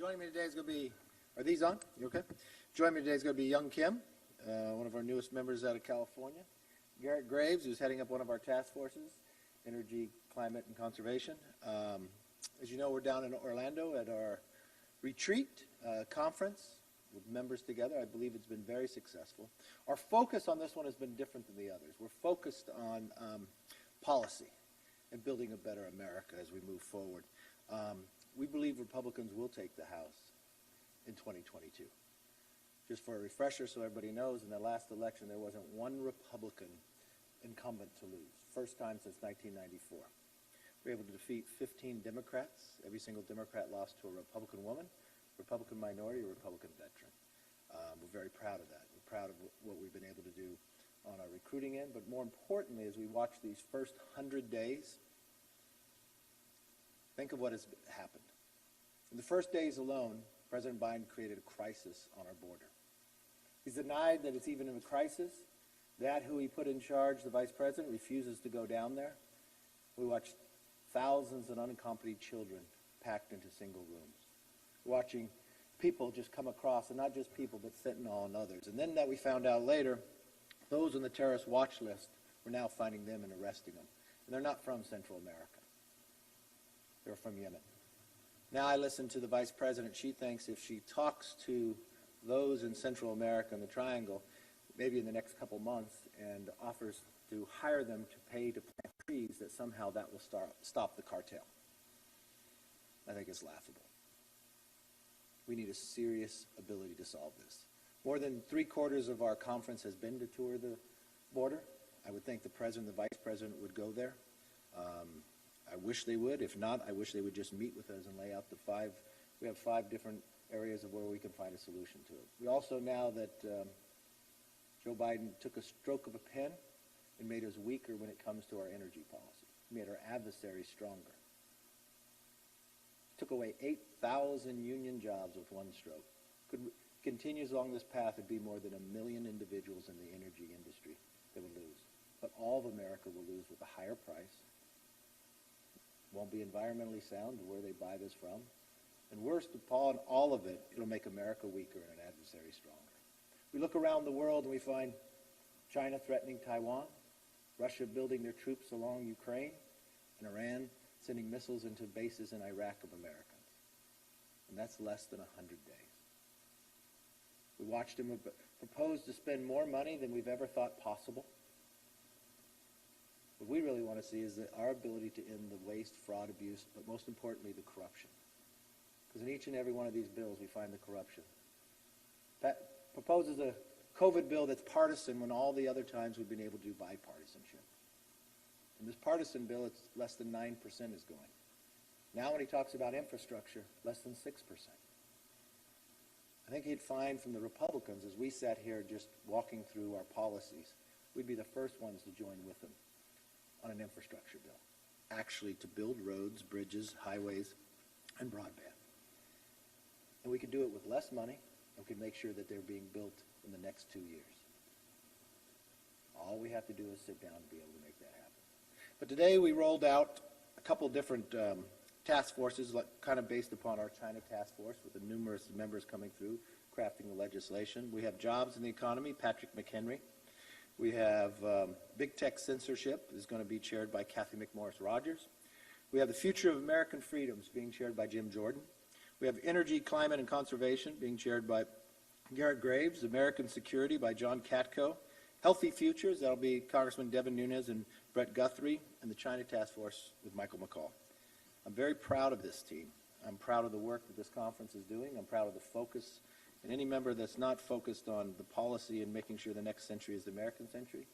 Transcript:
Joining me today is going to be, are these on? You okay? Joining me today is going to be Young Kim, one of our newest members out of California. Garrett Graves, who's heading up one of our task forces, Energy, Climate, and Conservation. As you know, we're down in Orlando at our retreat conference with members together. I believe it's been very successful. Our focus on this one has been different than the others. We're focused on policy and building a better America as we move forward. We believe Republicans will take the House in 2022. Just for a refresher so everybody knows, in the last election there wasn't one Republican incumbent to lose. First time since 1994. We were able to defeat 15 Democrats. Every single Democrat lost to a Republican woman, Republican minority, or Republican veteran. We're very proud of that. We're proud of what we've been able to do on our recruiting end, but more importantly, as we watch these first 100 days, think of what has happened. In the first days alone, President Biden created a crisis on our border. He's denied that it's even in a crisis. That who he put in charge, the vice president, refuses to go down there. We watched thousands of unaccompanied children packed into single rooms. We're watching people just come across, and not just people, but fentanyl and others. And then that we found out later, those on the terrorist watch list, we're now finding them and arresting them. And they're not from Central America. They're from Yemen. Now I listened to the vice president. She thinks if she talks to those in Central America and the Triangle, maybe in the next couple months, and offers to hire them to pay to plant trees, that somehow that will stop the cartel. I think it's laughable. We need a serious ability to solve this. More than 3/4 of our conference has been to tour the border. I would think the president and the vice president would go there. I wish they would. If not, I wish they would just meet with us and lay out we have 5 different areas of where we can find a solution to it. We also, now that Joe Biden took a stroke of a pen and made us weaker when it comes to our energy policy. He made our adversaries stronger. Took away 8,000 union jobs with one stroke. Continues along this path, it'd be more than 1 million individuals in the energy industry that would lose. But all of America will lose with a higher price. Won't be environmentally sound to where they buy this from. And worst of all of it, it'll make America weaker and an adversary stronger. We look around the world and we find China threatening Taiwan, Russia building their troops along Ukraine, and Iran sending missiles into bases in Iraq of Americans. And that's less than 100 days. We watched him propose to spend more money than we've ever thought possible. What we really want to see is our ability to end the waste, fraud, abuse, but most importantly, the corruption. Because in each and every one of these bills, we find the corruption. That proposes a COVID bill that's partisan when all the other times we've been able to do bipartisanship. In this partisan bill, it's less than 9% is going. Now when he talks about infrastructure, less than 6%. I think he'd find from the Republicans, as we sat here just walking through our policies, we'd be the first ones to join with them on an infrastructure bill, actually to build roads, bridges, highways, and broadband. And we could do it with less money, and we could make sure that they're being built in the next 2 years. All we have to do is sit down and be able to make that happen. But today we rolled out a couple different task forces, kind of based upon our China task force, with the numerous members coming through, crafting the legislation. We have jobs in the economy, Patrick McHenry. We have big tech censorship is going to be chaired by Kathy McMorris Rogers. We have the future of American freedoms being chaired by Jim Jordan. We have energy, climate, and conservation being chaired by Garrett Graves. American security by John Katko. Healthy futures, that'll be Congressman Devin Nunes and Brett Guthrie, and the China task force with Michael McCall. I'm very proud of this team. I'm proud of the work that this conference is doing. I'm proud of the focus. And any member that's not focused on the policy and making sure the next century is the American century,